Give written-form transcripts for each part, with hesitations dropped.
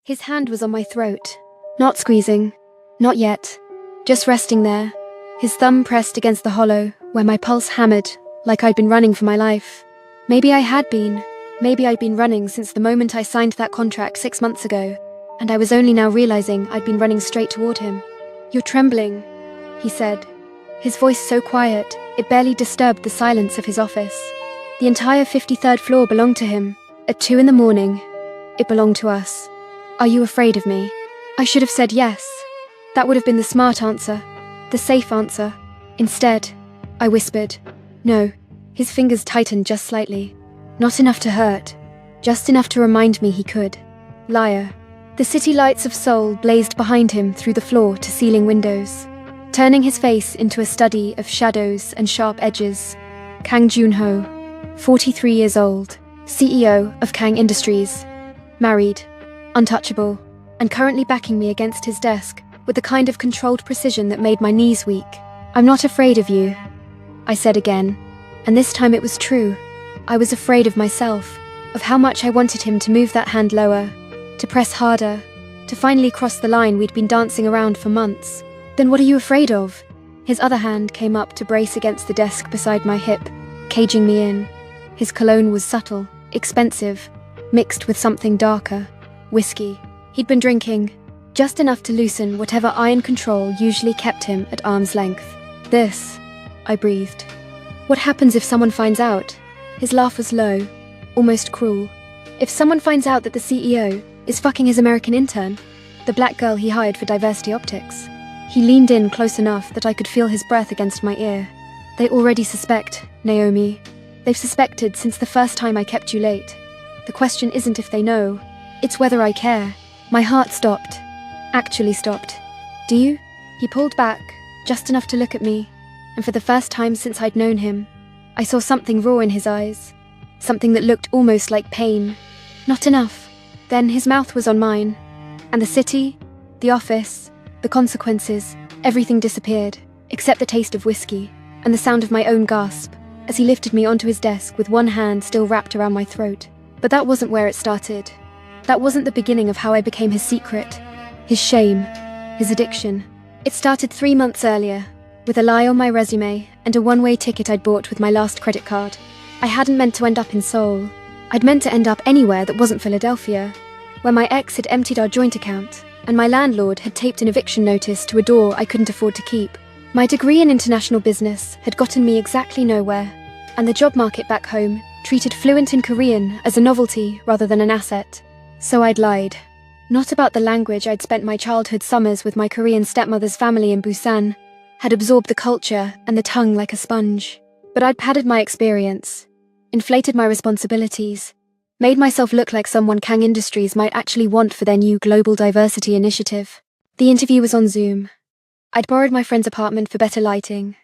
His hand was on my throat, not squeezing, not yet, just resting there, his thumb pressed against the hollow where my pulse hammered like I'd been running for my life. Maybe I had been. Maybe I'd been running since the moment I signed that contract 6 months ago, and I was only now realizing I'd been running straight toward him. "You're trembling," he said, his voice so quiet it barely disturbed the silence of his office. The entire 53rd floor belonged to him. At 2 in the morning, it belonged to us. "Are you afraid of me?" I should have said yes. That would have been the smart answer, the safe answer. Instead, I whispered, "No." His fingers tightened just slightly. Not enough to hurt, just enough to remind me he could. Liar. The city lights of Seoul blazed behind him through the floor-to-ceiling windows, turning his face into a study of shadows and sharp edges. Kang Junho, 43 years old, CEO of Kang Industries, married, untouchable, and currently backing me against his desk with the kind of controlled precision that made my knees weak. "I'm not afraid of you," I said again, and this time it was true. I was afraid of myself, of how much I wanted him to move that hand lower, to press harder, to finally cross the line we'd been dancing around for months. "Then what are you afraid of?" His other hand came up to brace against the desk beside my hip, caging me in. His cologne was subtle, expensive, mixed with something darker. Whiskey. He'd been drinking, just enough to loosen whatever iron control usually kept him at arm's length. "This," I breathed. "What happens if someone finds out?" His laugh was low, almost cruel. "If someone finds out that the CEO is fucking his American intern, the black girl he hired for diversity optics." He leaned in close enough that I could feel his breath against my ear. "They already suspect, Naomi. They've suspected since the first time I kept you late. The question isn't if they know, it's whether I care." My heart stopped. Actually stopped. "Do you?" He pulled back, just enough to look at me, and for the first time since I'd known him, I saw something raw in his eyes, something that looked almost like pain. Not enough. Then his mouth was on mine, and the city, the office, the consequences, everything disappeared, except the taste of whiskey, and the sound of my own gasp, as he lifted me onto his desk with one hand still wrapped around my throat. But that wasn't where it started. That wasn't the beginning of how I became his secret, his shame, his addiction. It started 3 months earlier, with a lie on my resume and a one-way ticket I'd bought with my last credit card. I hadn't meant to end up in Seoul. I'd meant to end up anywhere that wasn't Philadelphia, where my ex had emptied our joint account, and my landlord had taped an eviction notice to a door I couldn't afford to keep. My degree in international business had gotten me exactly nowhere, and the job market back home treated fluent in Korean as a novelty rather than an asset. So I'd lied. Not about the language I'd spent my childhood summers with my Korean stepmother's family in Busan, had absorbed the culture and the tongue like a sponge. But I'd padded my experience, inflated my responsibilities, made myself look like someone Kang Industries might actually want for their new global diversity initiative. The interview was on Zoom. I'd borrowed my friend's apartment for better lighting,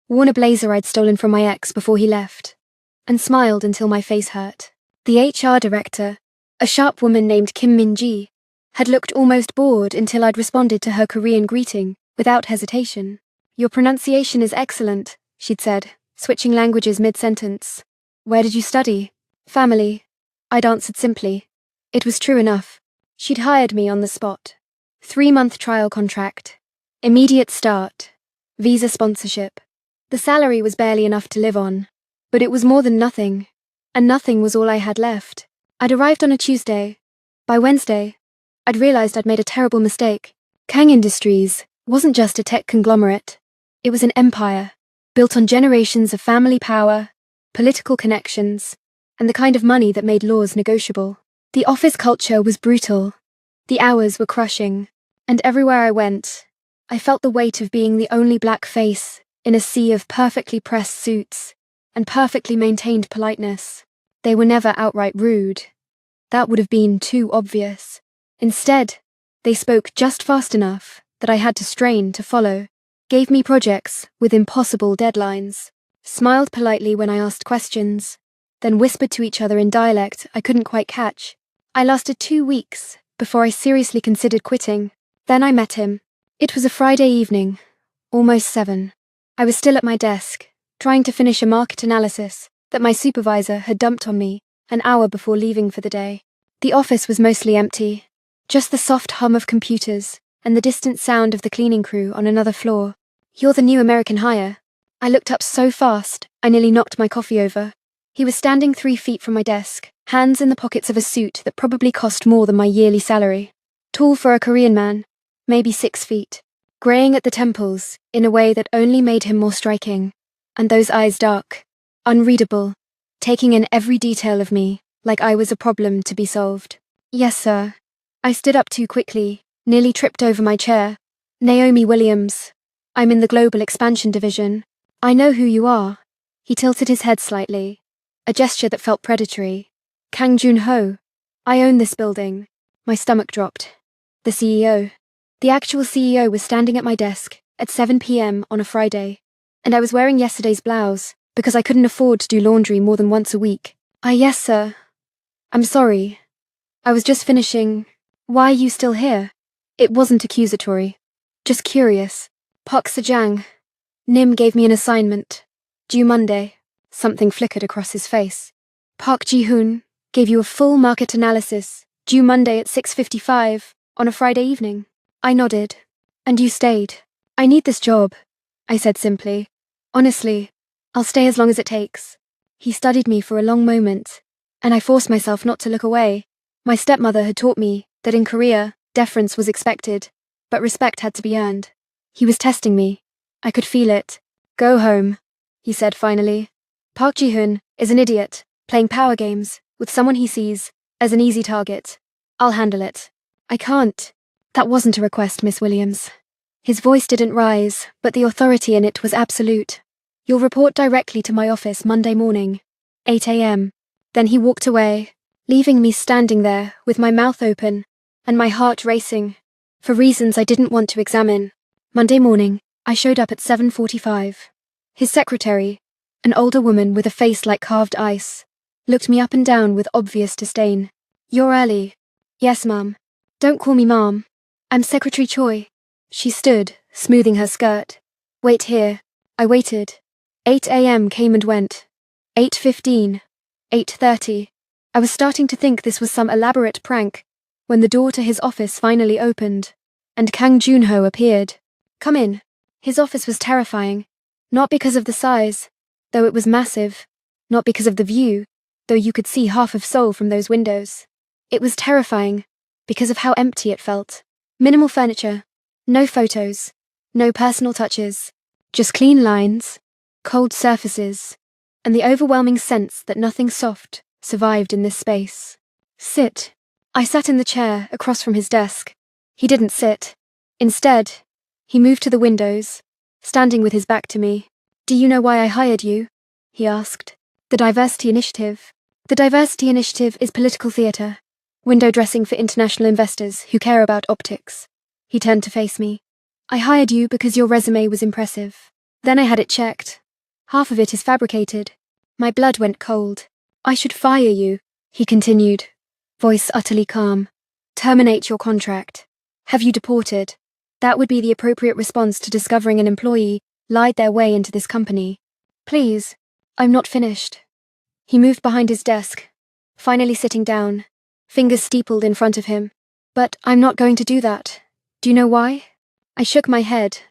worn a blazer I'd stolen from my ex before he left, and smiled until my face hurt. The HR director, a sharp woman named Kim Min-ji, had looked almost bored until I'd responded to her Korean greeting without hesitation. "Your pronunciation is excellent," she'd said, switching languages mid-sentence. "Where did you study?" "Family," I'd answered simply. It was true enough. She'd hired me on the spot. 3-month trial contract. Immediate start. Visa sponsorship. The salary was barely enough to live on, but it was more than nothing, and nothing was all I had left. I'd arrived on a Tuesday. By Wednesday, I'd realized I'd made a terrible mistake. Kang Industries wasn't just a tech conglomerate. It was an empire, built on generations of family power, political connections, and the kind of money that made laws negotiable. The office culture was brutal. The hours were crushing, and everywhere I went, I felt the weight of being the only black face in a sea of perfectly pressed suits and perfectly maintained politeness. They were never outright rude. That would have been too obvious. Instead, they spoke just fast enough that I had to strain to follow, gave me projects with impossible deadlines, smiled politely when I asked questions, then whispered to each other in dialect I couldn't quite catch. I lasted 2 weeks before I seriously considered quitting. Then I met him. It was a Friday evening, almost 7. I was still at my desk, trying to finish a market analysis that my supervisor had dumped on me an hour before leaving for the day. The office was mostly empty. Just the soft hum of computers and the distant sound of the cleaning crew on another floor. "You're the new American hire." I looked up so fast, I nearly knocked my coffee over. He was standing 3 feet from my desk, hands in the pockets of a suit that probably cost more than my yearly salary. Tall for a Korean man, maybe 6 feet. Graying at the temples in a way that only made him more striking. And those eyes dark, unreadable, taking in every detail of me like I was a problem to be solved. "Yes, sir." I stood up too quickly, nearly tripped over my chair. "Naomi Williams. I'm in the Global Expansion Division. I know who you are." He tilted his head slightly, a gesture that felt predatory. "Kang Jun-ho. I own this building." My stomach dropped. The CEO. The actual CEO was standing at my desk at 7 p.m. on a Friday, and I was wearing yesterday's blouse because I couldn't afford to do laundry more than once a week. Yes, sir. I'm sorry. I was just finishing. Why are you still here?" It wasn't accusatory. Just curious. "Park Sejang. Nim gave me an assignment. Due Monday." Something flickered across his face. "Park Ji-hoon gave you a full market analysis, due Monday at 6:55, on a Friday evening." I nodded. "And you stayed." "I need this job," I said simply. "Honestly, I'll stay as long as it takes." He studied me for a long moment, and I forced myself not to look away. My stepmother had taught me that in Korea, deference was expected, but respect had to be earned. He was testing me. I could feel it. "Go home," he said finally. "Park Ji-hoon is an idiot, playing power games with someone he sees as an easy target. I'll handle it." "I can't." "That wasn't a request, Miss Williams." His voice didn't rise, but the authority in it was absolute. "You'll report directly to my office Monday morning, 8 a.m. Then he walked away, leaving me standing there with my mouth open and my heart racing, for reasons I didn't want to examine. Monday morning, I showed up at 7:45. His secretary, an older woman with a face like carved ice, looked me up and down with obvious disdain. "You're early." "Yes, ma'am." "Don't call me ma'am. I'm Secretary Choi." She stood, smoothing her skirt. "Wait here." I waited. 8 a.m. came and went. 8:15. 8:30. I was starting to think this was some elaborate prank when the door to his office finally opened, and Kang Jun-ho appeared. "Come in." His office was terrifying, not because of the size, though it was massive, not because of the view, though you could see half of Seoul from those windows. It was terrifying because of how empty it felt. Minimal furniture, no photos, no personal touches, just clean lines, cold surfaces, and the overwhelming sense that nothing soft survived in this space. "Sit." I sat in the chair across from his desk. He didn't sit. Instead, he moved to the windows, standing with his back to me. "Do you know why I hired you?" he asked. "The Diversity Initiative." "The Diversity Initiative is political theatre. Window dressing for international investors who care about optics." He turned to face me. "I hired you because your resume was impressive. Then I had it checked. Half of it is fabricated." My blood went cold. "I should fire you," he continued, voice utterly calm. "Terminate your contract. Have you deported?" That would be the appropriate response to discovering an employee lied their way into this company. "Please, I'm not finished." He moved behind his desk, finally sitting down, fingers steepled in front of him. "But I'm not going to do that. Do you know why?" I shook my head,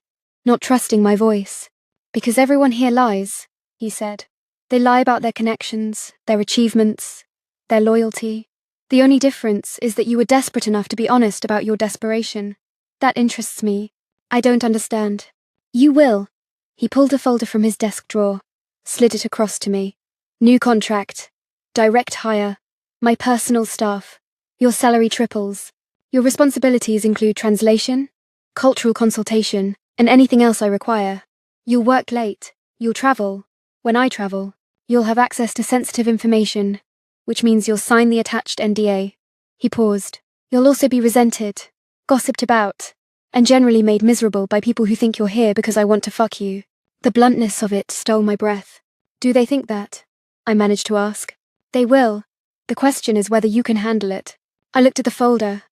not trusting my voice. "Because everyone here lies," he said. "They lie about their connections, their achievements, their loyalty. The only difference is that you were desperate enough to be honest about your desperation. That interests me. I don't understand." "You will." He pulled a folder from his desk drawer, slid it across to me. "New contract. Direct hire. My personal staff. Your salary triples. Your responsibilities include translation, cultural consultation, and anything else I require. You'll work late. You'll travel. When I travel, you'll have access to sensitive information, which means you'll sign the attached NDA." He paused. "You'll also be resented, gossiped about, and generally made miserable by people who think you're here because I want to fuck you." The bluntness of it stole my breath. "Do they think that?" I managed to ask. "They will. The question is whether you can handle it." I looked at the folder,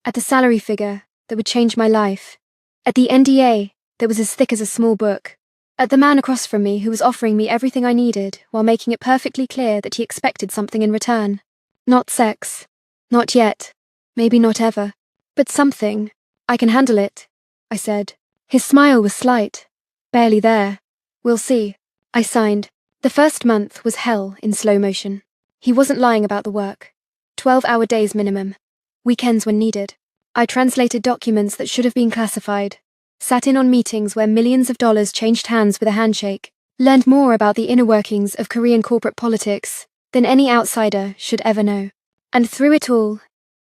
at the salary figure that would change my life, at the NDA that was as thick as a small book, at the man across from me who was offering me everything I needed while making it perfectly clear that he expected something in return. Not sex. Not yet. Maybe not ever. But something. I can handle it, I said. His smile was slight. Barely there. We'll see. I signed. The first month was hell in slow motion. He wasn't lying about the work. 12-hour days minimum. Weekends when needed. I translated documents that should have been classified. Sat in on meetings where millions of dollars changed hands with a handshake. Learned more about the inner workings of Korean corporate politics than any outsider should ever know. And through it all,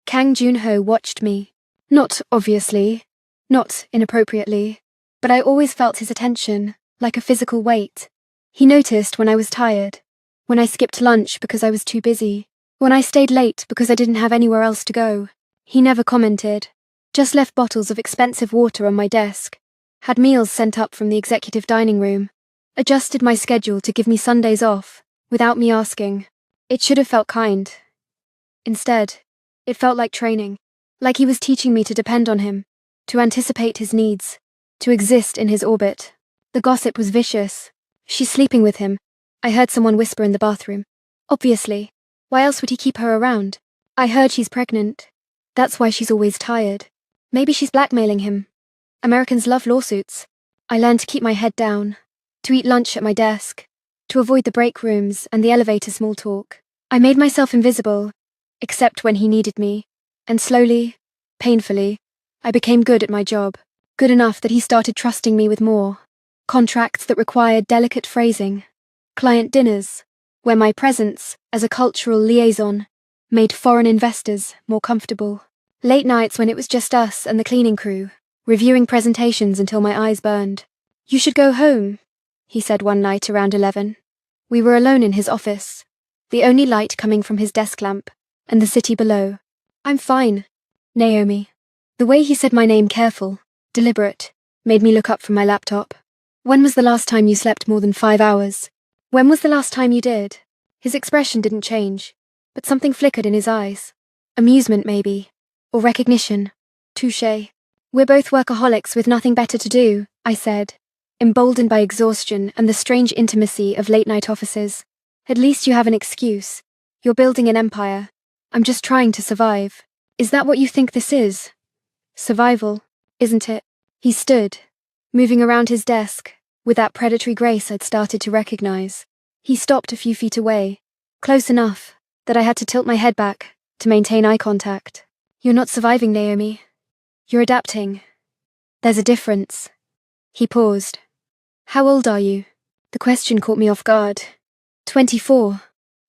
Kang Joon-ho watched me. Not obviously, not inappropriately, but I always felt his attention, like a physical weight. He noticed when I was tired, when I skipped lunch because I was too busy, when I stayed late because I didn't have anywhere else to go. He never commented, just left bottles of expensive water on my desk, had meals sent up from the executive dining room, adjusted my schedule to give me Sundays off, without me asking. It should have felt kind. Instead, it felt like training, like he was teaching me to depend on him, to anticipate his needs, to exist in his orbit. The gossip was vicious. She's sleeping with him. I heard someone whisper in the bathroom. Obviously. Why else would he keep her around? I heard she's pregnant. That's why she's always tired. Maybe she's blackmailing him. Americans love lawsuits. I learned to keep my head down, to eat lunch at my desk, to avoid the break rooms and the elevator small talk. I made myself invisible, except when he needed me, and slowly, painfully, I became good at my job, good enough that he started trusting me with more. Contracts that required delicate phrasing, client dinners, where my presence as a cultural liaison made foreign investors more comfortable. Late nights when it was just us and the cleaning crew, reviewing presentations until my eyes burned. You should go home, he said one night around 11. We were alone in his office, the only light coming from his desk lamp, and the city below. I'm fine, Naomi. The way he said my name careful, deliberate, made me look up from my laptop. When was the last time you slept more than 5 hours? When was the last time you did? His expression didn't change, but something flickered in his eyes. Amusement, maybe. Or recognition. Touché. We're both workaholics with nothing better to do, I said, emboldened by exhaustion and the strange intimacy of late-night offices. At least you have an excuse. You're building an empire. I'm just trying to survive. Is that what you think this is? Survival, isn't it? He stood, moving around his desk, with that predatory grace I'd started to recognize. He stopped a few feet away, close enough that I had to tilt my head back to maintain eye contact. You're not surviving, Naomi. You're adapting. There's a difference. He paused. How old are you? The question caught me off guard. 24.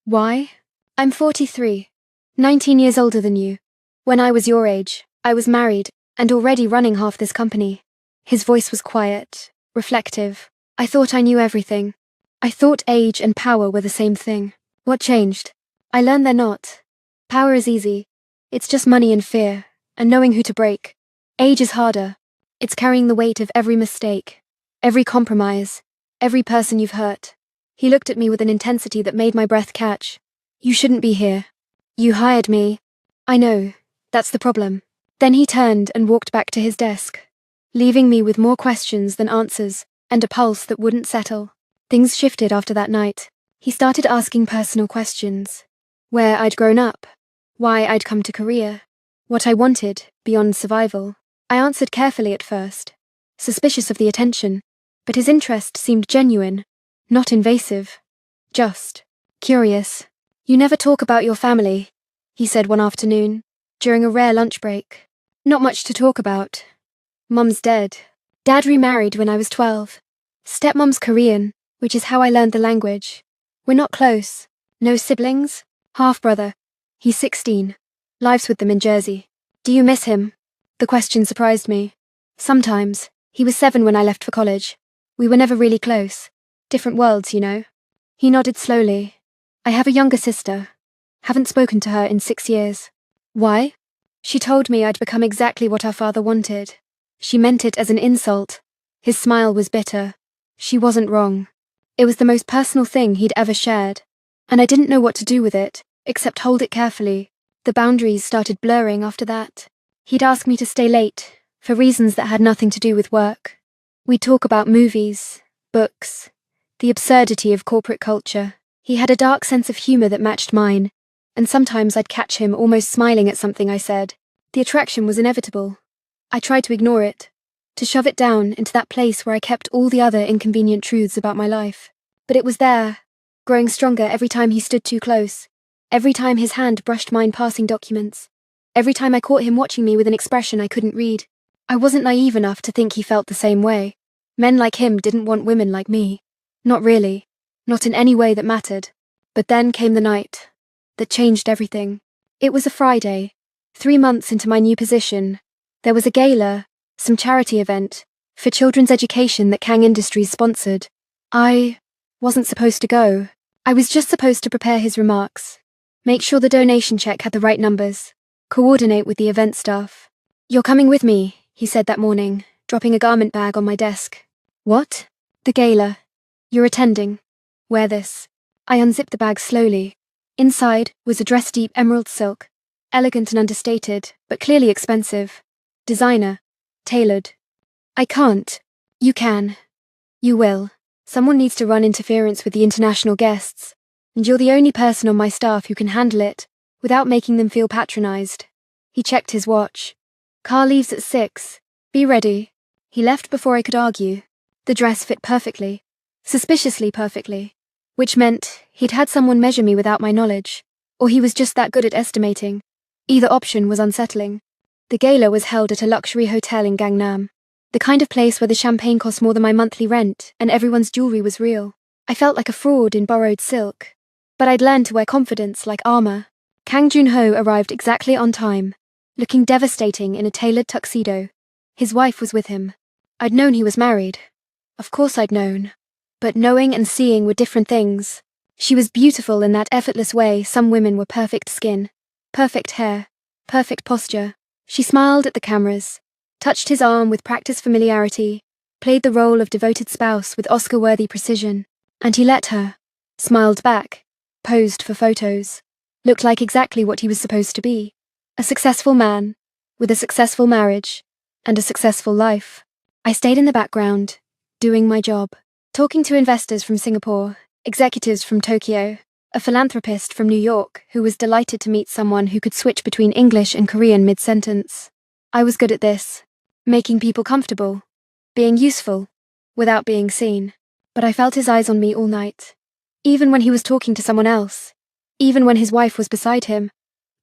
Why? I'm 43. 19 years older than you. When I was your age, I was married and already running half this company. His voice was quiet, reflective. I thought I knew everything. I thought age and power were the same thing. What changed? I learned they're not. Power is easy. It's just money and fear, and knowing who to break. Age is harder. It's carrying the weight of every mistake, every compromise, every person you've hurt. He looked at me with an intensity that made my breath catch. You shouldn't be here. You hired me. I know. That's the problem. Then he turned and walked back to his desk, leaving me with more questions than answers, and a pulse that wouldn't settle. Things shifted after that night. He started asking personal questions. Where I'd grown up, why I'd come to Korea, what I wanted beyond survival. I answered carefully at first, suspicious of the attention, but his interest seemed genuine, not invasive, just curious. You never talk about your family, he said one afternoon, during a rare lunch break. Not much to talk about. Mum's dead. Dad remarried when I was 12. Stepmom's Korean, which is how I learned the language. We're not close. No siblings. Half-brother. He's 16. Lives with them in Jersey. Do you miss him? The question surprised me. Sometimes. He was 7 when I left for college. We were never really close. Different worlds, you know. He nodded slowly. I have a younger sister. Haven't spoken to her in 6 years. Why? She told me I'd become exactly what our father wanted. She meant it as an insult. His smile was bitter. She wasn't wrong. It was the most personal thing he'd ever shared, and I didn't know what to do with it, except hold it carefully. The boundaries started blurring after that. He'd ask me to stay late, for reasons that had nothing to do with work. We'd talk about movies, books, the absurdity of corporate culture. He had a dark sense of humor that matched mine, and sometimes I'd catch him almost smiling at something I said, The attraction was inevitable. I tried to ignore it, to shove it down into that place where I kept all the other inconvenient truths about my life. But it was there, growing stronger every time he stood too close, every time his hand brushed mine passing documents, every time I caught him watching me with an expression I couldn't read. I wasn't naive enough to think he felt the same way. Men like him didn't want women like me. Not really. Not in any way that mattered. But then came the night that changed everything. It was a Friday, 3 months into my new position. There was a gala, some charity event, for children's education that Kang Industries sponsored. I wasn't supposed to go. I was just supposed to prepare his remarks, make sure the donation check had the right numbers, coordinate with the event staff. "You're coming with me," he said that morning, dropping a garment bag on my desk. "What?" "The gala. You're attending. Wear this." I unzipped the bag slowly. Inside was a dress-deep emerald silk, elegant and understated, but clearly expensive. Designer. Tailored. "I can't." "You can. You will. Someone needs to run interference with the international guests, and you're the only person on my staff who can handle it without making them feel patronized." He checked his watch. "Car leaves at 6. Be ready." He left before I could argue. The dress fit perfectly. Suspiciously perfectly. Which meant he'd had someone measure me without my knowledge, or he was just that good at estimating. Either option was unsettling. The gala was held at a luxury hotel in Gangnam, the kind of place where the champagne cost more than my monthly rent and everyone's jewelry was real. I felt like a fraud in borrowed silk. But I'd learned to wear confidence like armor. Kang Joon-ho arrived exactly on time, looking devastating in a tailored tuxedo. His wife was with him. I'd known he was married. Of course I'd known. But knowing and seeing were different things. She was beautiful in that effortless way some women were: perfect skin, perfect hair, perfect posture. She smiled at the cameras, touched his arm with practiced familiarity, played the role of devoted spouse with Oscar-worthy precision. And he let her, smiled back, posed for photos, looked like exactly what he was supposed to be. A successful man, with a successful marriage, and a successful life. I stayed in the background, doing my job. Talking to investors from Singapore, executives from Tokyo, a philanthropist from New York who was delighted to meet someone who could switch between English and Korean mid-sentence. I was good at this. Making people comfortable. Being useful. Without being seen. But I felt his eyes on me all night. Even when he was talking to someone else. Even when his wife was beside him.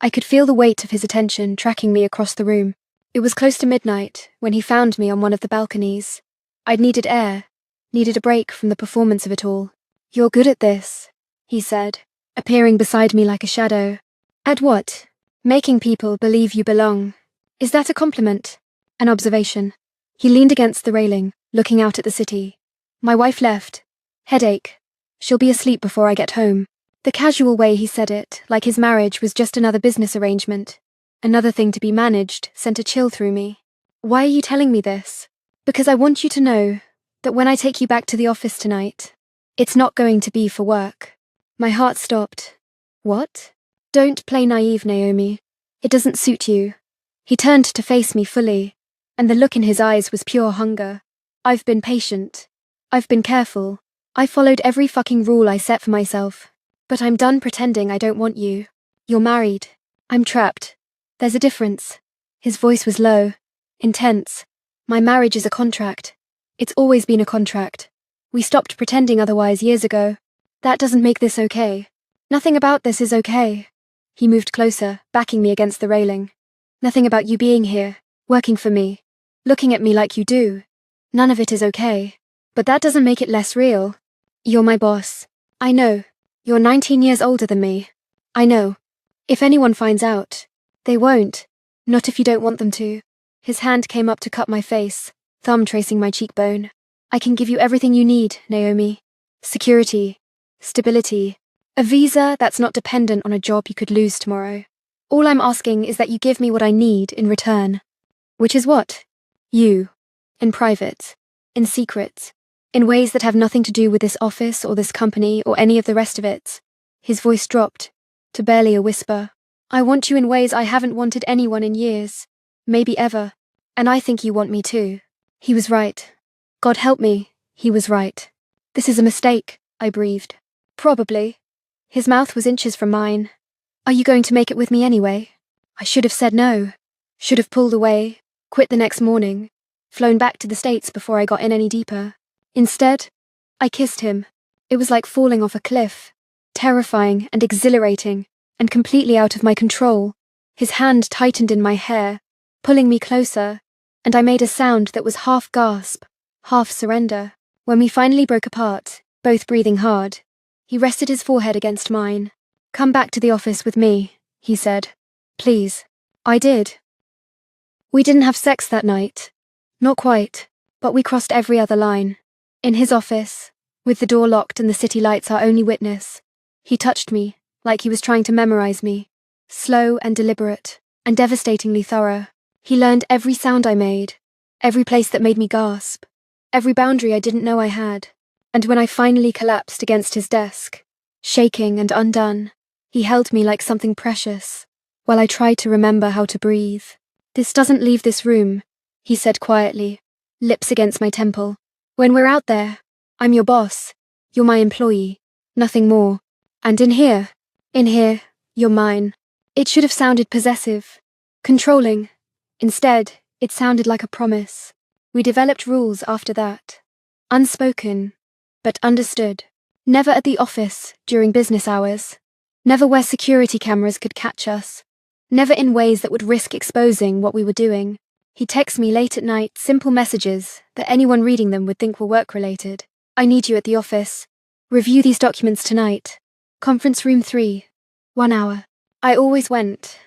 I could feel the weight of his attention tracking me across the room. It was close to midnight when he found me on one of the balconies. I'd needed air. Needed a break from the performance of it all. "You're good at this," he said, appearing beside me like a shadow. "At what?" "Making people believe you belong." "Is that a compliment?" "An observation." He leaned against the railing, looking out at the city. "My wife left. Headache. She'll be asleep before I get home." The casual way he said it, like his marriage was just another business arrangement, another thing to be managed, sent a chill through me. "Why are you telling me this?" "Because I want you to know that when I take you back to the office tonight, it's not going to be for work." My heart stopped. "What?" "Don't play naive, Naomi. It doesn't suit you." He turned to face me fully, and the look in his eyes was pure hunger. "I've been patient. I've been careful. I followed every fucking rule I set for myself. But I'm done pretending I don't want you. You're married. I'm trapped. There's a difference." His voice was low, intense. "My marriage is a contract. It's always been a contract. We stopped pretending otherwise years ago. That doesn't make this okay. Nothing about this is okay." He moved closer, backing me against the railing. "Nothing about you being here, working for me, looking at me like you do. None of it is okay. But that doesn't make it less real. You're my boss. I know. You're 19 years older than me. I know. If anyone finds out, they won't. Not if you don't want them to." His hand came up to cup my face, thumb tracing my cheekbone. "I can give you everything you need, Naomi. Security, stability, a visa that's not dependent on a job you could lose tomorrow. All I'm asking is that you give me what I need in return." "Which is what?" "You. In private. In secret. In ways that have nothing to do with this office or this company or any of the rest of it." His voice dropped to barely a whisper. "I want you in ways I haven't wanted anyone in years. Maybe ever. And I think you want me too." He was right. God help me, he was right. "This is a mistake," I breathed. "Probably." His mouth was inches from mine. "Are you going to make it with me anyway?" I should have said no. Should have pulled away, quit the next morning, flown back to the States before I got in any deeper. Instead, I kissed him. It was like falling off a cliff, terrifying and exhilarating, and completely out of my control. His hand tightened in my hair, pulling me closer, and I made a sound that was half gasp, half surrender. When we finally broke apart, both breathing hard, he rested his forehead against mine. "Come back to the office with me," he said. "Please." I did. We didn't have sex that night. Not quite, but we crossed every other line. In his office, with the door locked and the city lights our only witness, he touched me like he was trying to memorize me. Slow and deliberate, and devastatingly thorough. He learned every sound I made, every place that made me gasp, every boundary I didn't know I had. And when I finally collapsed against his desk, shaking and undone, he held me like something precious, while I tried to remember how to breathe. "This doesn't leave this room," he said quietly, lips against my temple. "When we're out there, I'm your boss. You're my employee, nothing more. And in here, you're mine." It should have sounded possessive, controlling. Instead, it sounded like a promise. We developed rules after that. Unspoken, but understood. Never at the office during business hours. Never where security cameras could catch us. Never in ways that would risk exposing what we were doing. He'd text me late at night simple messages that anyone reading them would think were work-related. "I need you at the office. Review these documents tonight. Conference room 3. 1 hour." I always went,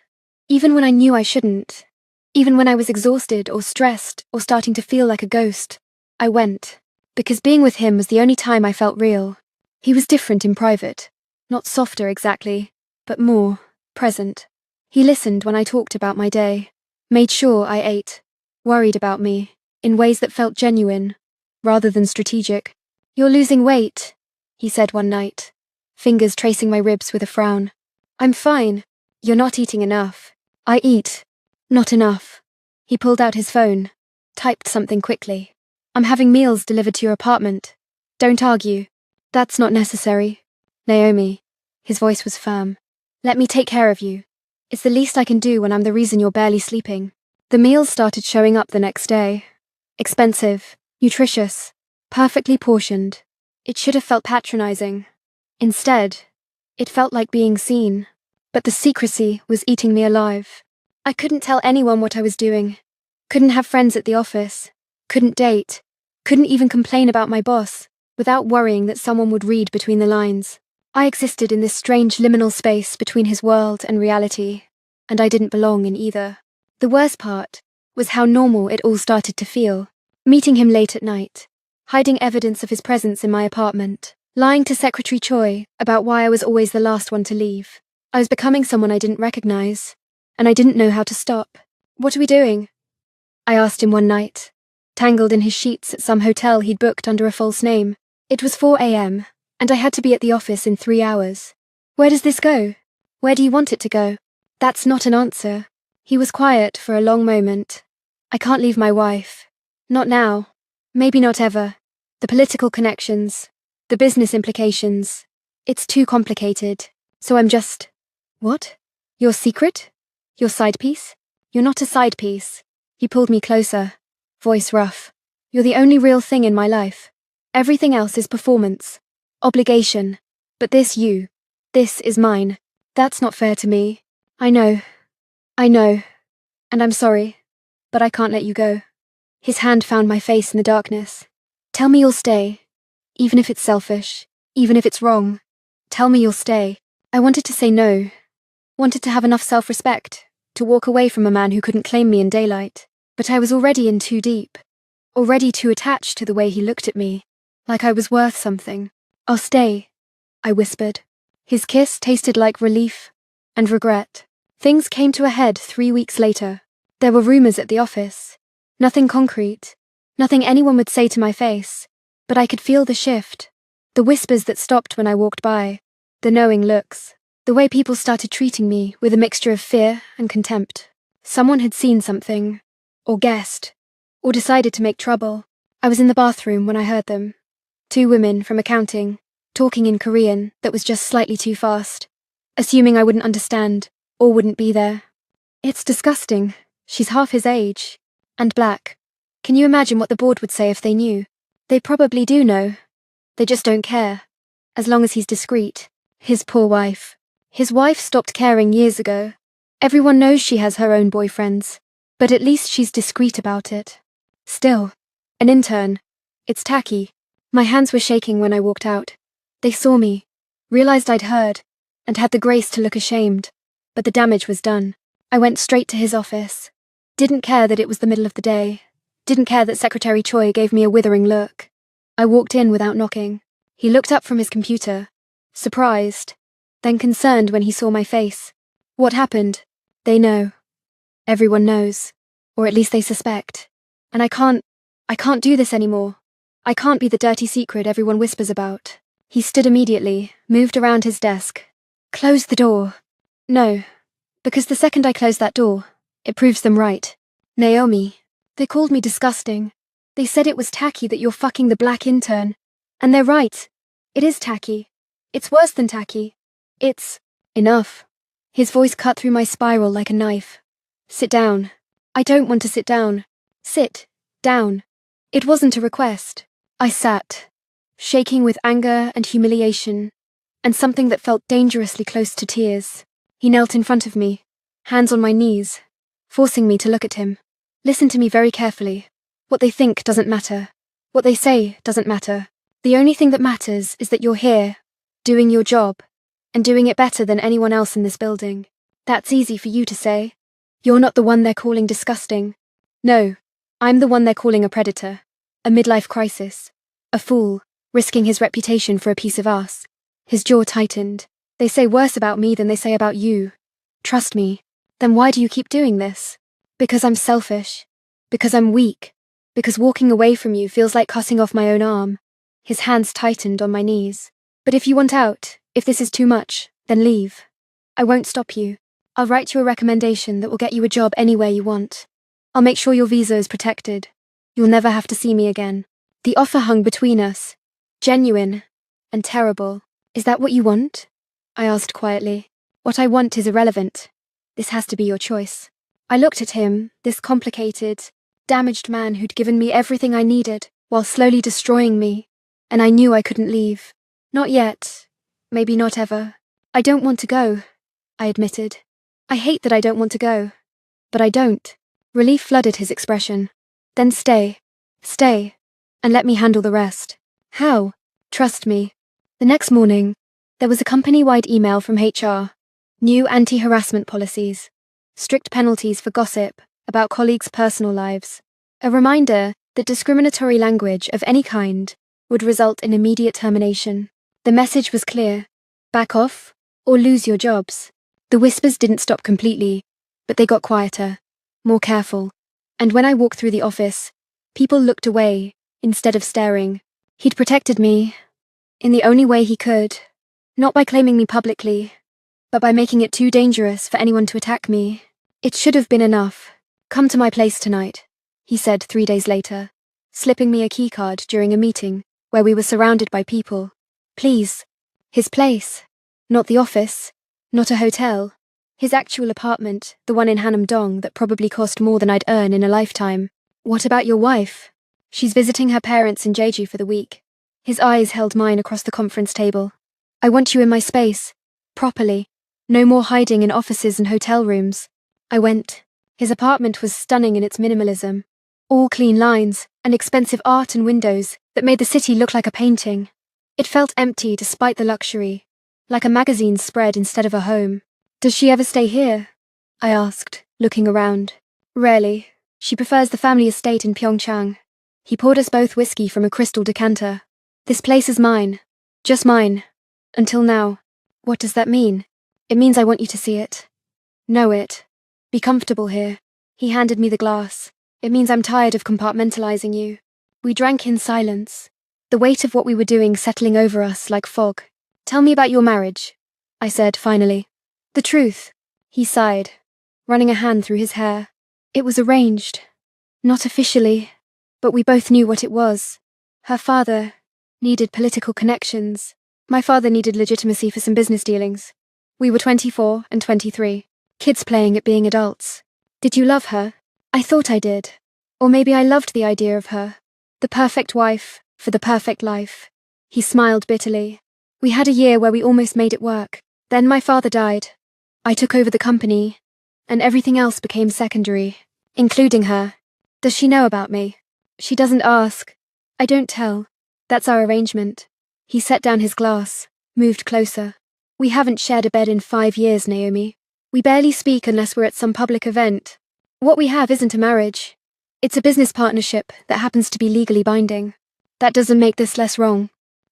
even when I knew I shouldn't. Even when I was exhausted or stressed or starting to feel like a ghost. I went, because being with him was the only time I felt real. He was different in private. Not softer exactly, but more present. He listened when I talked about my day, made sure I ate, worried about me, in ways that felt genuine, rather than strategic. "You're losing weight," he said one night, fingers tracing my ribs with a frown. "I'm fine. You're not eating enough." "I eat. Not enough." He pulled out his phone, typed something quickly. "I'm having meals delivered to your apartment. Don't argue." "That's not necessary. Naomi." His voice was firm. "Let me take care of you. It's the least I can do when I'm the reason you're barely sleeping." The meals started showing up the next day. Expensive, nutritious, perfectly portioned. It should have felt patronizing. Instead, it felt like being seen. But the secrecy was eating me alive. I couldn't tell anyone what I was doing. Couldn't have friends at the office. Couldn't date. Couldn't even complain about my boss, without worrying that someone would read between the lines. I existed in this strange liminal space between his world and reality, and I didn't belong in either. The worst part was how normal it all started to feel. Meeting him late at night, hiding evidence of his presence in my apartment, lying to Secretary Choi about why I was always the last one to leave. I was becoming someone I didn't recognize, and I didn't know how to stop. "What are we doing?" I asked him one night, tangled in his sheets at some hotel he'd booked under a false name. It was 4 a.m., and I had to be at the office in 3 hours. "Where does this go? Where do you want it to go?" "That's not an answer." He was quiet for a long moment. "I can't leave my wife. Not now. Maybe not ever. The political connections, the business implications. It's too complicated. So I'm just..." "What? Your secret? Your side piece?" "You're not a side piece." He pulled me closer, voice rough. "You're the only real thing in my life. Everything else is performance, obligation. But this is mine. That's not fair to me. I know. And I'm sorry, but I can't let you go." His hand found my face in the darkness. "Tell me you'll stay. Even if it's selfish, even if it's wrong. Tell me you'll stay." I wanted to say no. Wanted to have enough self-respect to walk away from a man who couldn't claim me in daylight. But I was already in too deep. Already too attached to the way he looked at me. Like I was worth something. "I'll stay," I whispered. His kiss tasted like relief and regret. Things came to a head 3 weeks later. There were rumors at the office. Nothing concrete. Nothing anyone would say to my face. But I could feel the shift. The whispers that stopped when I walked by. The knowing looks. The way people started treating me with a mixture of fear and contempt. Someone had seen something. Or guessed. Or decided to make trouble. I was in the bathroom when I heard them. 2 women from accounting, talking in Korean that was just slightly too fast. Assuming I wouldn't understand, or wouldn't be there. "It's disgusting," She's half his age. And black. Can you imagine what the board would say if they knew? They probably do know. They just don't care. As long as he's discreet. His poor wife. His wife stopped caring years ago. Everyone knows she has her own boyfriends. But at least she's discreet about it. Still. An intern. It's tacky. My hands were shaking when I walked out. They saw me. Realized I'd heard. And had the grace to look ashamed. But the damage was done. I went straight to his office. Didn't care that it was the middle of the day. Didn't care that Secretary Choi gave me a withering look. I walked in without knocking. He looked up from his computer. Surprised. Then concerned when he saw my face. What happened? They know. Everyone knows. Or at least they suspect. And I can't do this anymore. I can't be the dirty secret everyone whispers about. He stood immediately, moved around his desk. Close the door. No. Because the second I close that door, it proves them right. Naomi. They called me disgusting. They said it was tacky that you're fucking the black intern. And they're right. It is tacky. It's worse than tacky. It's... Enough. His voice cut through my spiral like a knife. Sit down. I don't want to sit down. Sit. Down. It wasn't a request. I sat. Shaking with anger and humiliation. And something that felt dangerously close to tears. He knelt in front of me. Hands on my knees. Forcing me to look at him. Listen to me very carefully. What they think doesn't matter. What they say doesn't matter. The only thing that matters is that you're here, doing your job, and doing it better than anyone else in this building. That's easy for you to say. You're not the one they're calling disgusting. No, I'm the one they're calling a predator, a midlife crisis, a fool, risking his reputation for a piece of ass. His jaw tightened. They say worse about me than they say about you. Trust me. Then why do you keep doing this? Because I'm selfish. Because I'm weak. Because walking away from you feels like cutting off my own arm. His hands tightened on my knees. But if you want out, if this is too much, then leave. I won't stop you. I'll write you a recommendation that will get you a job anywhere you want. I'll make sure your visa is protected. You'll never have to see me again. The offer hung between us. Genuine. And terrible. Is that what you want? I asked quietly. What I want is irrelevant. This has to be your choice. I looked at him, this complicated, damaged man who'd given me everything I needed, while slowly destroying me. And I knew I couldn't leave. Not yet. Maybe not ever. I don't want to go, I admitted. I hate that I don't want to go. But I don't. Relief flooded his expression. Then stay. Stay. And let me handle the rest. How? Trust me. The next morning, there was a company-wide email from HR. New anti-harassment policies. Strict penalties for gossip about colleagues' personal lives. A reminder that discriminatory language of any kind would result in immediate termination. The message was clear. Back off, or lose your jobs. The whispers didn't stop completely, but they got quieter, more careful. And when I walked through the office, people looked away, instead of staring. He'd protected me, in the only way he could. Not by claiming me publicly, but by making it too dangerous for anyone to attack me. It should have been enough. Come to my place tonight, he said 3 days later, slipping me a keycard during a meeting where we were surrounded by people. Please. His place. Not the office. Not a hotel. His actual apartment, the one in Hanam-dong that probably cost more than I'd earn in a lifetime. What about your wife? She's visiting her parents in Jeju for the week. His eyes held mine across the conference table. I want you in my space. Properly. No more hiding in offices and hotel rooms. I went. His apartment was stunning in its minimalism. All clean lines, and expensive art and windows that made the city look like a painting. It felt empty despite the luxury, like a magazine spread instead of a home. Does she ever stay here? I asked, looking around. Rarely. She prefers the family estate in Pyeongchang. He poured us both whiskey from a crystal decanter. This place is mine. Just mine. Until now. What does that mean? It means I want you to see it. Know it. Be comfortable here. He handed me the glass. It means I'm tired of compartmentalizing you. We drank in silence. The weight of what we were doing settling over us like fog. Tell me about your marriage, I said finally. The truth, he sighed, running a hand through his hair. It was arranged. Not officially, but we both knew what it was. Her father needed political connections. My father needed legitimacy for some business dealings. We were 24 and 23, kids playing at being adults. Did you love her? I thought I did. Or maybe I loved the idea of her. The perfect wife, for the perfect life. He smiled bitterly. We had a year where we almost made it work. Then my father died. I took over the company, and everything else became secondary, including her. Does she know about me? She doesn't ask. I don't tell. That's our arrangement. He set down his glass, moved closer. We haven't shared a bed in 5 years, Naomi. We barely speak unless we're at some public event. What we have isn't a marriage. It's a business partnership that happens to be legally binding. That doesn't make this less wrong.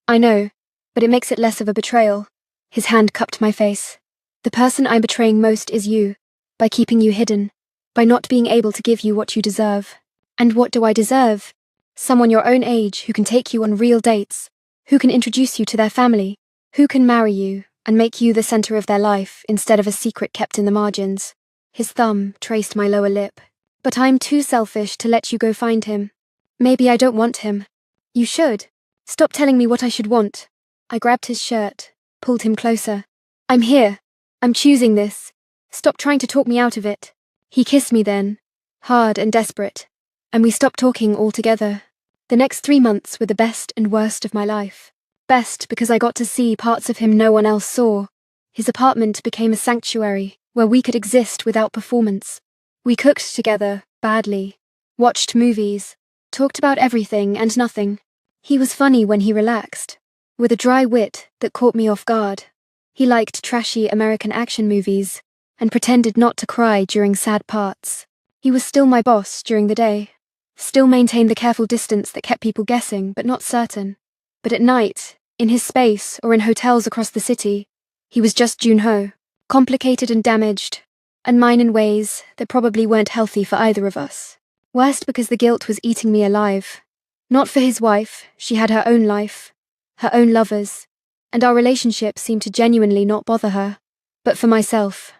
I know, but it makes it less of a betrayal. His hand cupped my face. The person I'm betraying most is you, by keeping you hidden, by not being able to give you what you deserve. And what do I deserve? Someone your own age who can take you on real dates, who can introduce you to their family, who can marry you and make you the center of their life instead of a secret kept in the margins. His thumb traced my lower lip. But I'm too selfish to let you go find him. Maybe I don't want him. You should. Stop telling me what I should want. I grabbed his shirt, pulled him closer. I'm here. I'm choosing this. Stop trying to talk me out of it. He kissed me then, hard and desperate. And we stopped talking altogether. The next 3 months were the best and worst of my life. Best because I got to see parts of him no one else saw. His apartment became a sanctuary where we could exist without performance. We cooked together, badly, watched movies, talked about everything and nothing. He was funny when he relaxed, with a dry wit that caught me off guard. He liked trashy American action movies and pretended not to cry during sad parts. He was still my boss during the day, still maintained the careful distance that kept people guessing but not certain. But at night, in his space or in hotels across the city, he was just Junho, complicated and damaged, and mine in ways that probably weren't healthy for either of us. Worst because the guilt was eating me alive. Not for his wife, she had her own life, her own lovers, and our relationship seemed to genuinely not bother her. But for myself,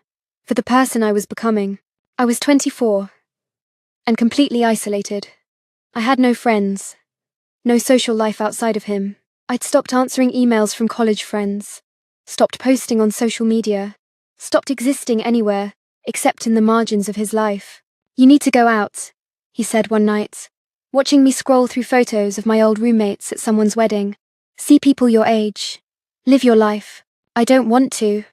for the person I was becoming. I was 24, and completely isolated. I had no friends, no social life outside of him. I'd stopped answering emails from college friends, stopped posting on social media, stopped existing anywhere except in the margins of his life. You need to go out, he said one night, watching me scroll through photos of my old roommates at someone's wedding. See people your age. Live your life. I don't want to.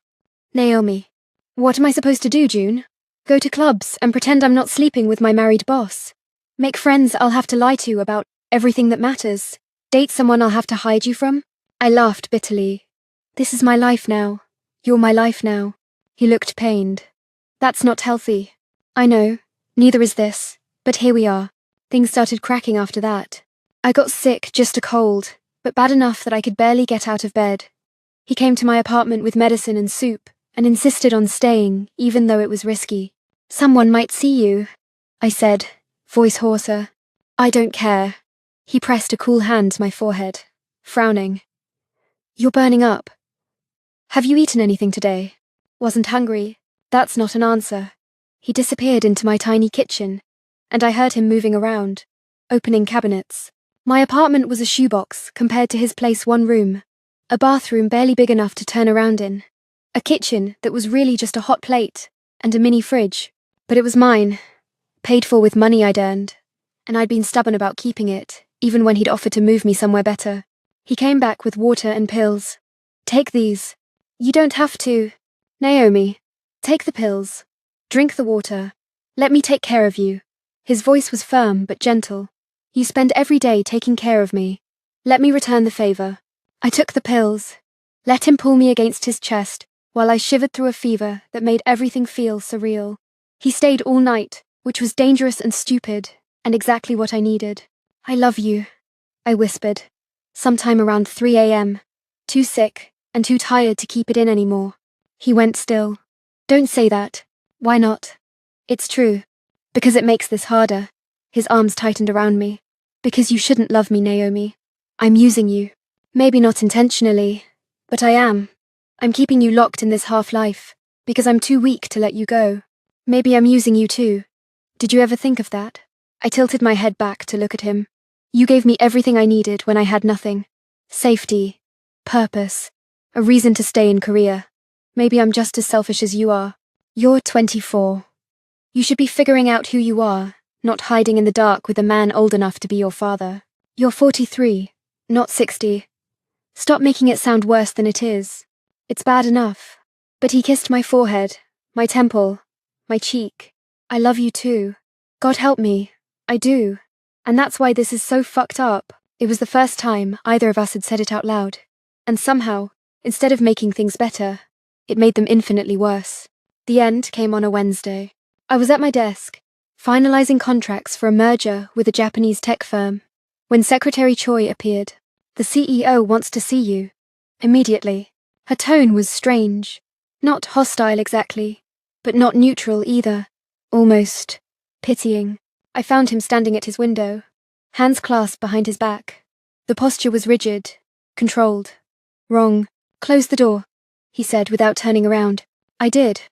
Naomi. What am I supposed to do, June? Go to clubs and pretend I'm not sleeping with my married boss? Make friends I'll have to lie to about everything that matters? Date someone I'll have to hide you from? I laughed bitterly. This is my life now. You're my life now. He looked pained. That's not healthy. I know. Neither is this. But here we are. Things started cracking after that. I got sick, just a cold, but bad enough that I could barely get out of bed. He came to my apartment with medicine and soup and insisted on staying, even though it was risky. Someone might see you, I said, voice hoarser. I don't care. He pressed a cool hand to my forehead, frowning. You're burning up. Have you eaten anything today? Wasn't hungry. That's not an answer. He disappeared into my tiny kitchen, and I heard him moving around, opening cabinets. My apartment was a shoebox compared to his place, one room, a bathroom barely big enough to turn around in, a kitchen that was really just a hot plate, and a mini fridge. But it was mine, paid for with money I'd earned, and I'd been stubborn about keeping it, even when he'd offered to move me somewhere better. He came back with water and pills. Take these. You don't have to. Naomi, take the pills. Drink the water. Let me take care of you. His voice was firm but gentle. You spend every day taking care of me. Let me return the favor. I took the pills. Let him pull me against his chest while I shivered through a fever that made everything feel surreal. He stayed all night, which was dangerous and stupid, and exactly what I needed. I love you, I whispered, sometime around 3 a.m., too sick and too tired to keep it in anymore. He went still. Don't say that. Why not? It's true. Because it makes this harder. His arms tightened around me. Because you shouldn't love me, Naomi. I'm using you. Maybe not intentionally, but I am. I'm keeping you locked in this half-life, because I'm too weak to let you go. Maybe I'm using you too. Did you ever think of that? I tilted my head back to look at him. You gave me everything I needed when I had nothing. Safety, purpose, a reason to stay in Korea. Maybe I'm just as selfish as you are. You're 24. You should be figuring out who you are, not hiding in the dark with a man old enough to be your father. You're 43, not 60. Stop making it sound worse than it is. It's bad enough. But he kissed my forehead, my temple, my cheek. I love you too. God help me. I do. And that's why this is so fucked up. It was the first time either of us had said it out loud. And somehow, instead of making things better, it made them infinitely worse. The end came on a Wednesday. I was at my desk, finalizing contracts for a merger with a Japanese tech firm, when Secretary Choi appeared. The CEO wants to see you. Immediately. Her tone was strange. Not hostile exactly, but not neutral either. Almost pitying. I found him standing at his window, hands clasped behind his back. The posture was rigid, controlled. Wrong. Close the door, he said without turning around. I did.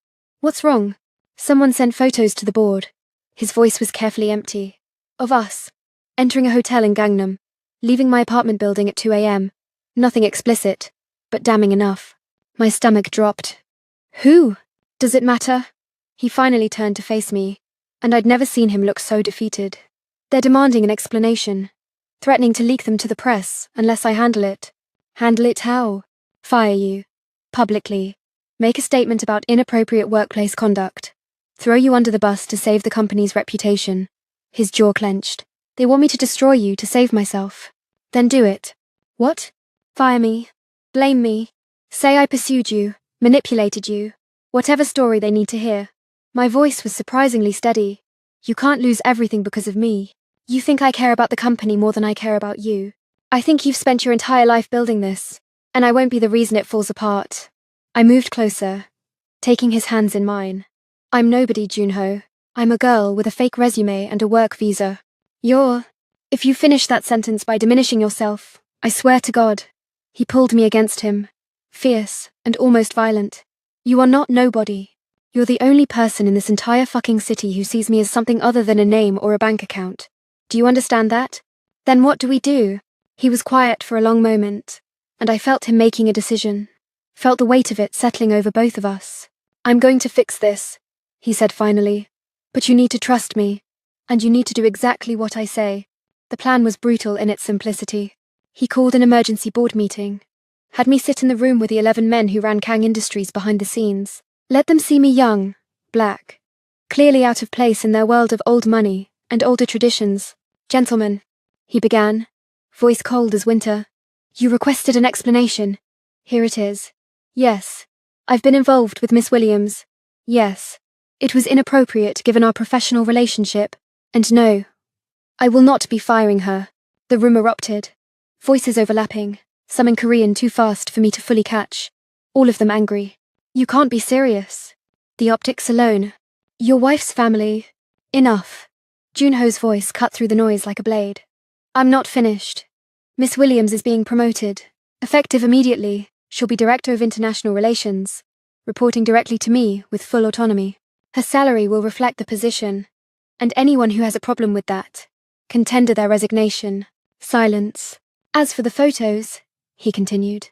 What's wrong? Someone sent photos to the board. His voice was carefully empty. Of us. Entering a hotel in Gangnam. Leaving my apartment building at 2 a.m. Nothing explicit, but damning enough. My stomach dropped. Who? Does it matter? He finally turned to face me, and I'd never seen him look so defeated. They're demanding an explanation, threatening to leak them to the press unless I handle it. Handle it how? Fire you. Publicly. Make a statement about inappropriate workplace conduct. Throw you under the bus to save the company's reputation. His jaw clenched. They want me to destroy you to save myself. Then do it. What? Fire me. Blame me. Say I pursued you, manipulated you. Whatever story they need to hear. My voice was surprisingly steady. You can't lose everything because of me. You think I care about the company more than I care about you. I think you've spent your entire life building this, and I won't be the reason it falls apart. I moved closer, taking his hands in mine. I'm nobody, Junho. I'm a girl with a fake resume and a work visa. If you finish that sentence by diminishing yourself, I swear to God. He pulled me against him, fierce and almost violent. You are not nobody. You're the only person in this entire fucking city who sees me as something other than a name or a bank account. Do you understand that? Then what do we do? He was quiet for a long moment, and I felt him making a decision. Felt the weight of it settling over both of us. I'm going to fix this, he said finally. But you need to trust me. And you need to do exactly what I say. The plan was brutal in its simplicity. He called an emergency board meeting. Had me sit in the room with the 11 men who ran Kang Industries behind the scenes. Let them see me young, black, clearly out of place in their world of old money and older traditions. Gentlemen, he began, voice cold as winter. You requested an explanation. Here it is. Yes, I've been involved with Miss Williams. Yes, it was inappropriate given our professional relationship. And no, I will not be firing her. The room erupted. Voices overlapping, some in Korean too fast for me to fully catch. All of them angry. You can't be serious. The optics alone. Your wife's family. Enough. Junho's voice cut through the noise like a blade. I'm not finished. Miss Williams is being promoted. Effective immediately, she'll be Director of International Relations, reporting directly to me with full autonomy. Her salary will reflect the position. And anyone who has a problem with that can tender their resignation. Silence. As for the photos, he continued,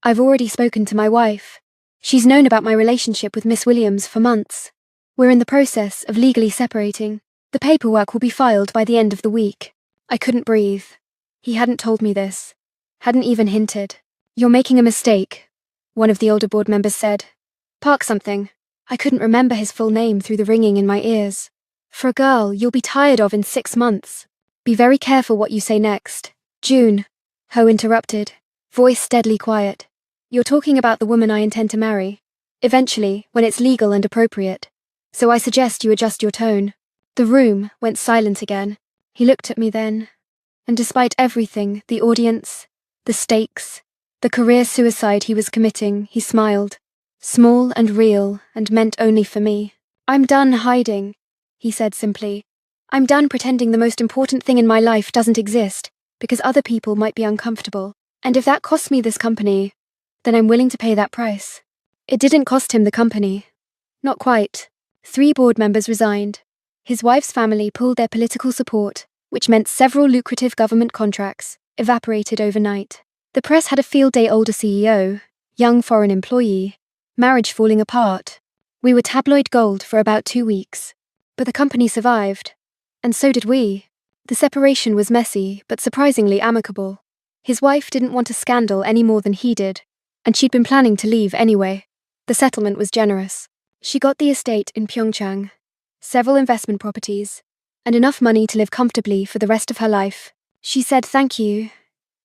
I've already spoken to my wife. She's known about my relationship with Miss Williams for months. We're in the process of legally separating. The paperwork will be filed by the end of the week. I couldn't breathe. He hadn't told me this. Hadn't even hinted. You're making a mistake, one of the older board members said. Park something. I couldn't remember his full name through the ringing in my ears. For a girl you'll be tired of in 6 months. Be very careful what you say next. June. Ho interrupted, voice deadly quiet. You're talking about the woman I intend to marry. Eventually, when it's legal and appropriate. So I suggest you adjust your tone. The room went silent again. He looked at me then. And despite everything, the audience, the stakes, the career suicide he was committing, he smiled. Small and real, and meant only for me. I'm done hiding, he said simply. I'm done pretending the most important thing in my life doesn't exist, because other people might be uncomfortable. And if that costs me this company, then I'm willing to pay that price. It didn't cost him the company. Not quite. 3 board members resigned. His wife's family pulled their political support, which meant several lucrative government contracts evaporated overnight. The press had a field day older CEO, young foreign employee, marriage falling apart. We were tabloid gold for about 2 weeks. But the company survived. And so did we. The separation was messy, but surprisingly amicable. His wife didn't want a scandal any more than he did, and she'd been planning to leave anyway. The settlement was generous. She got the estate in Pyeongchang, several investment properties, and enough money to live comfortably for the rest of her life. She said thank you,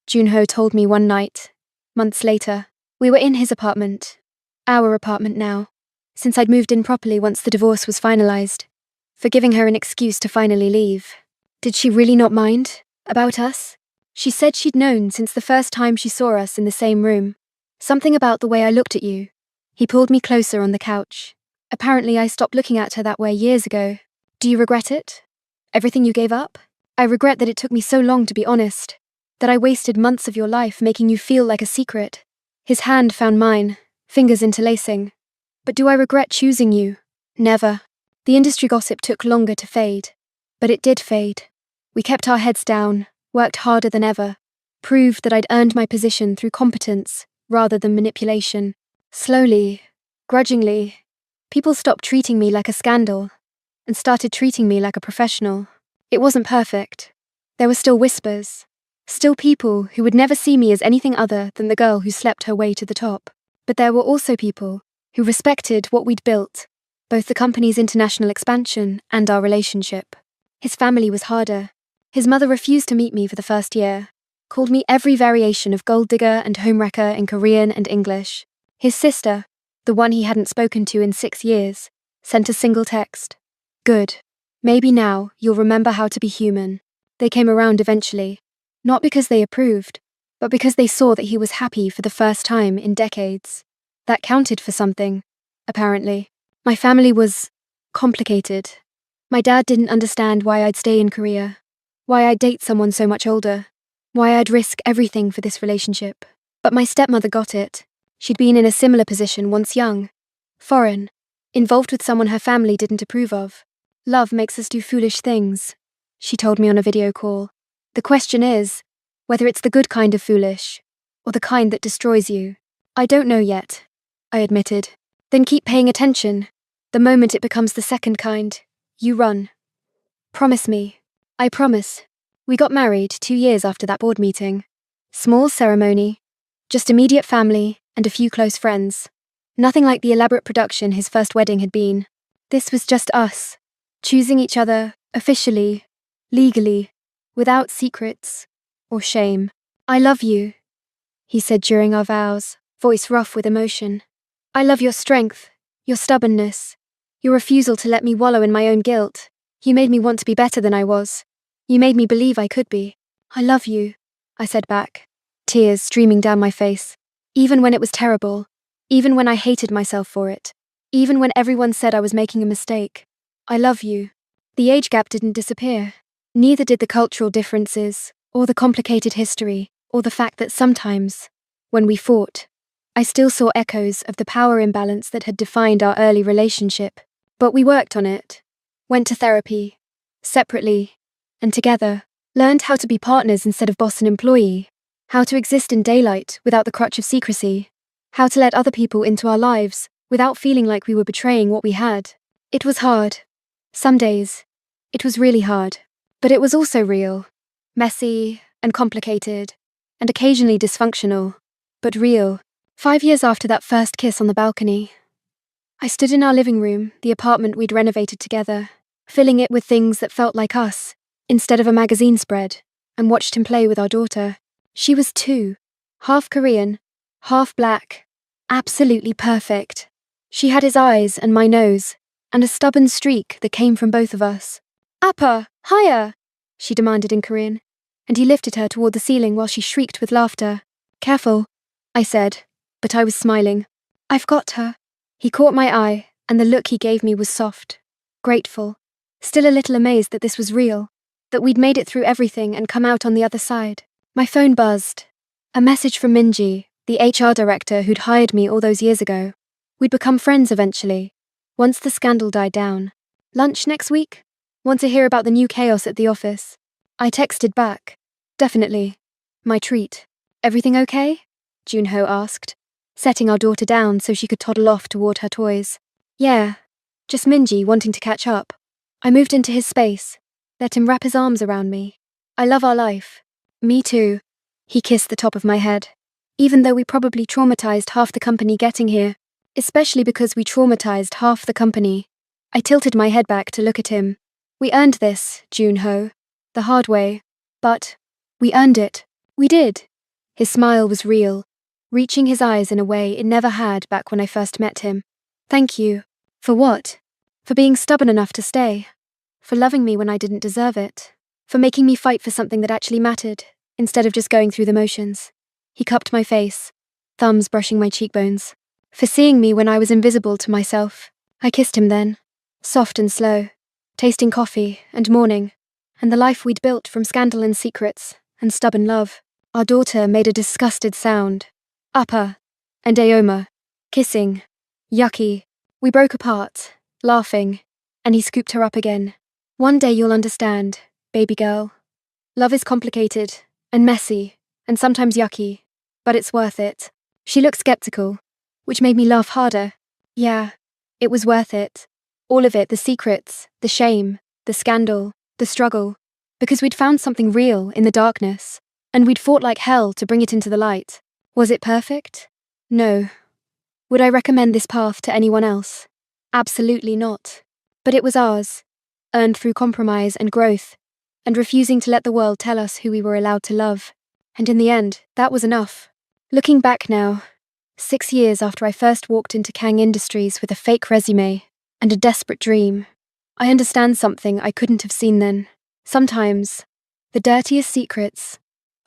Junho told me one night. Months later, we were in his apartment. Our apartment now, since I'd moved in properly once the divorce was finalized, for giving her an excuse to finally leave. Did she really not mind about us? She said she'd known since the first time she saw us in the same room. Something about the way I looked at you. He pulled me closer on the couch. Apparently I stopped looking at her that way years ago. Do you regret it? Everything you gave up? I regret that it took me so long to be honest. That I wasted months of your life making you feel like a secret. His hand found mine, fingers interlacing. But do I regret choosing you? Never. The industry gossip took longer to fade. But it did fade. We kept our heads down, worked harder than ever, proved that I'd earned my position through competence rather than manipulation. Slowly, grudgingly, people stopped treating me like a scandal and started treating me like a professional. It wasn't perfect. There were still whispers, still people who would never see me as anything other than the girl who slept her way to the top. But there were also people who respected what we'd built, both the company's international expansion and our relationship. His family was harder. His mother refused to meet me for the first year, called me every variation of gold digger and homewrecker in Korean and English. His sister, the one he hadn't spoken to in 6 years, sent a single text. Good. Maybe now you'll remember how to be human. They came around eventually, not because they approved, but because they saw that he was happy for the first time in decades. That counted for something, apparently. My family was complicated. My dad didn't understand why I'd stay in Korea, why I'd date someone so much older, why I'd risk everything for this relationship. But my stepmother got it. She'd been in a similar position once young, foreign, involved with someone her family didn't approve of. Love makes us do foolish things, she told me on a video call. The question is, whether it's the good kind of foolish, or the kind that destroys you. I don't know yet, I admitted. Then keep paying attention. The moment it becomes the second kind, you run. Promise me. I promise. We got married 2 years after that board meeting. Small ceremony. Just immediate family and a few close friends. Nothing like the elaborate production his first wedding had been. This was just us. Choosing each other, officially, legally, without secrets or shame. I love you, he said during our vows, voice rough with emotion. I love your strength, your stubbornness, your refusal to let me wallow in my own guilt. You made me want to be better than I was. You made me believe I could be. I love you, I said back, tears streaming down my face. Even when it was terrible, even when I hated myself for it, even when everyone said I was making a mistake. I love you. The age gap didn't disappear. Neither did the cultural differences, or the complicated history, or the fact that sometimes, when we fought, I still saw echoes of the power imbalance that had defined our early relationship. But we worked on it, went to therapy, separately, and together, learned how to be partners instead of boss and employee, how to exist in daylight without the crutch of secrecy, how to let other people into our lives without feeling like we were betraying what we had. It was hard. Some days, it was really hard. But it was also real, messy and complicated, and occasionally dysfunctional, but real. 5 years after that first kiss on the balcony, I stood in our living room, the apartment we'd renovated together, filling it with things that felt like us, instead of a magazine spread, and watched him play with our daughter. She was 2, half Korean, half black, absolutely perfect. She had his eyes and my nose, and a stubborn streak that came from both of us. Appa, higher, she demanded in Korean, and he lifted her toward the ceiling while she shrieked with laughter. Careful, I said, but I was smiling. I've got her. He caught my eye, and the look he gave me was soft, grateful, still a little amazed that this was real, that we'd made it through everything and come out on the other side. My phone buzzed. A message from Minji, the HR director who'd hired me all those years ago. We'd become friends eventually, once the scandal died down. Lunch next week? Want to hear about the new chaos at the office? I texted back. Definitely. My treat. Everything okay? Junho asked, setting our daughter down so she could toddle off toward her toys. Yeah. Just Minji wanting to catch up. I moved into his space, let him wrap his arms around me. I love our life. Me too. He kissed the top of my head. Even though we probably traumatized half the company getting here, especially because we traumatized half the company. I tilted my head back to look at him. We earned this, Junho. The hard way. But we earned it. We did. His smile was real, reaching his eyes in a way it never had back when I first met him. Thank you. For what? For being stubborn enough to stay. For loving me when I didn't deserve it. For making me fight for something that actually mattered, instead of just going through the motions. He cupped my face, thumbs brushing my cheekbones. For seeing me when I was invisible to myself. I kissed him then, soft and slow, tasting coffee and morning, and the life we'd built from scandal and secrets and stubborn love. Our daughter made a disgusted sound. Upper and Aoma, kissing, yucky. We broke apart, laughing, and he scooped her up again. One day you'll understand, baby girl. Love is complicated and messy and sometimes yucky, but it's worth it. She looked skeptical, which made me laugh harder. Yeah, it was worth it. All of it, the secrets, the shame, the scandal, the struggle, because we'd found something real in the darkness, and we'd fought like hell to bring it into the light. Was it perfect? No. Would I recommend this path to anyone else? Absolutely not. But it was ours, earned through compromise and growth, and refusing to let the world tell us who we were allowed to love. And in the end, that was enough. Looking back now, 6 years after I first walked into Kang Industries with a fake resume and a desperate dream, I understand something I couldn't have seen then. Sometimes, the dirtiest secrets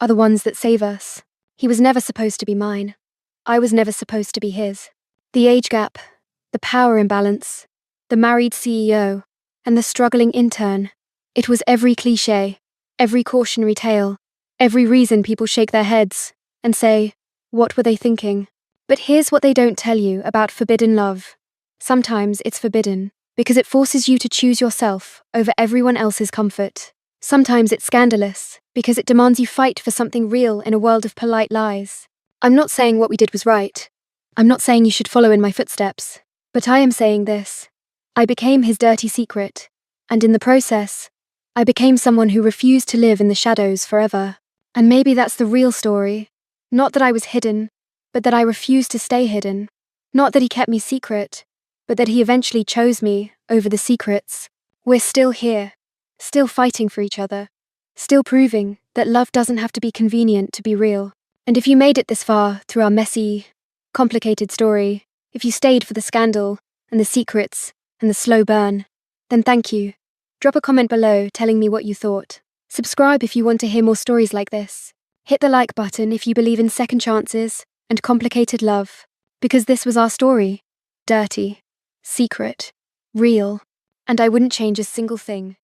are the ones that save us. He was never supposed to be mine. I was never supposed to be his. The age gap, the power imbalance, the married CEO, and the struggling intern. It was every cliché, every cautionary tale, every reason people shake their heads and say, what were they thinking? But here's what they don't tell you about forbidden love. Sometimes it's forbidden because it forces you to choose yourself over everyone else's comfort. Sometimes it's scandalous because it demands you fight for something real in a world of polite lies. I'm not saying what we did was right. I'm not saying you should follow in my footsteps. But I am saying this. I became his dirty secret, and in the process, I became someone who refused to live in the shadows forever. And maybe that's the real story. Not that I was hidden, but that I refused to stay hidden. Not that he kept me secret, but that he eventually chose me over the secrets. We're still here, still fighting for each other, still proving that love doesn't have to be convenient to be real. And if you made it this far through our messy, complicated story, if you stayed for the scandal and the secrets and the slow burn, then thank you. Drop a comment below telling me what you thought. Subscribe if you want to hear more stories like this. Hit the like button if you believe in second chances and complicated love, because this was our story. Dirty, secret, real, and I wouldn't change a single thing.